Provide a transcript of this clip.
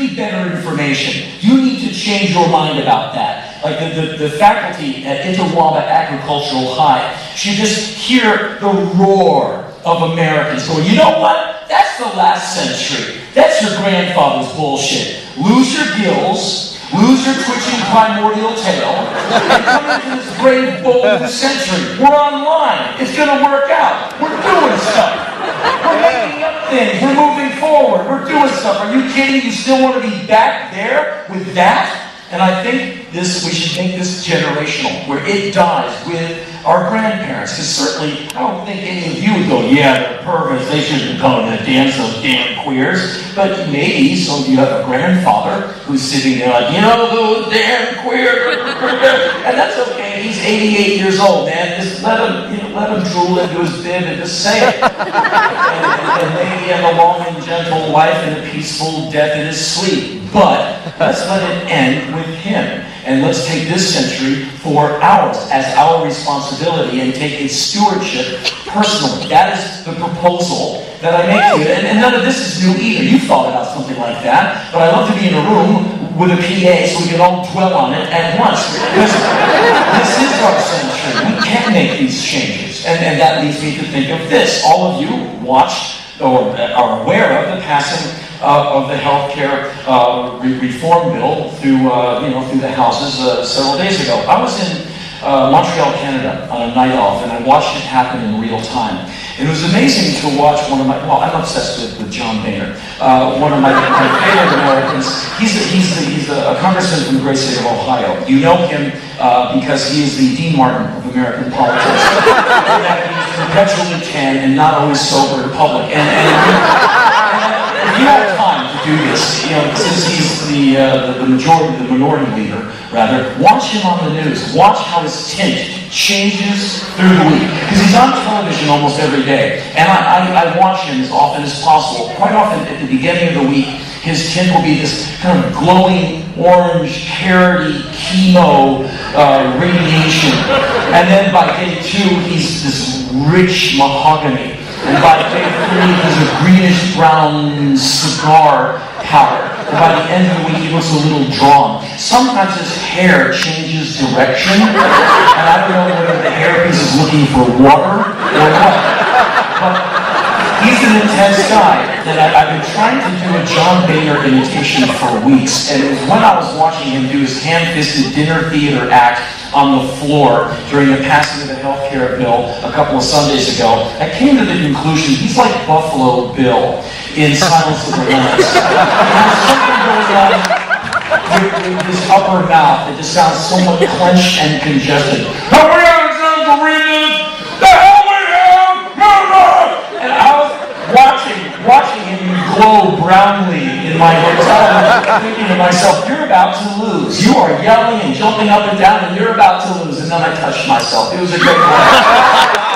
need better information. You need to change your mind about that. Like the faculty at Itawamba Agricultural High should just hear the roar of Americans going, you know what? That's the last century. That's your grandfather's bullshit. Lose your gills, lose your twitching primordial tail, and come into this brave, bold new century. We're online. It's going to work out. We're doing stuff. We're making up things. We're moving forward. We're doing stuff. Are you kidding? You still want to be back there with that? And I think we should make this generational, where it dies with our grandparents. Because certainly, I don't think any of you would go, yeah, they're perverts, they shouldn't go to the dance, those damn queers. But maybe some of you have a grandfather who's sitting there like, you know, those damn queers. And that's okay. He's 88 years old, man. Just let him drool into his bib and just say it. and maybe he have a long and gentle life and a peaceful death in his sleep. But let's let it end with him. And let's take this century for ours as our responsibility and take its stewardship personally. That is the proposal that I make to you. And none of this is new either. You thought about something like that. But I love to be in a room with a PA so we can all dwell on it at once. Because this is our century. We can make these changes. And that leads me to think of this. All of you watched or are aware of the passing of the healthcare reform bill through the houses several days ago. I was in Montreal, Canada on a night off, and I watched it happen in real time. And it was amazing to watch I'm obsessed with John Boehner, one of my favorite Americans. He's a congressman from the great state of Ohio. You know him because he is the Dean Martin of American politics. And that he's perpetually tan and not always sober in public. And if you have time to do this, since he's the minority leader, rather, watch him on the news. Watch how his tint changes through the week. Because he's on television almost every day. And I watch him as often as possible. Quite often at the beginning of the week, his tint will be this kind of glowing orange, carroty, chemo radiation. And then by day 2, he's this rich mahogany. And by day 3, he's a greenish-brown cigar powder. And by the end of the week, he looks a little drawn. Sometimes his hair changes direction, and I don't know whether the hairpiece is looking for water or what. But he's an intense guy, and I've been trying to do a John Boehner imitation for weeks. And it was when I was watching him do his ham-fisted dinner theater act on the floor during the passing of the health care bill a couple of Sundays ago, I came to the conclusion he's like Buffalo Bill in Silence of the Lambs. He has something going on with his upper mouth that just sounds somewhat clenched and congested. And I was watching him glow brownly in my hotel room, thinking to myself, you're about to lose. You are yelling and jumping up and down, and you're about to lose. And then I touched myself. It was a great moment.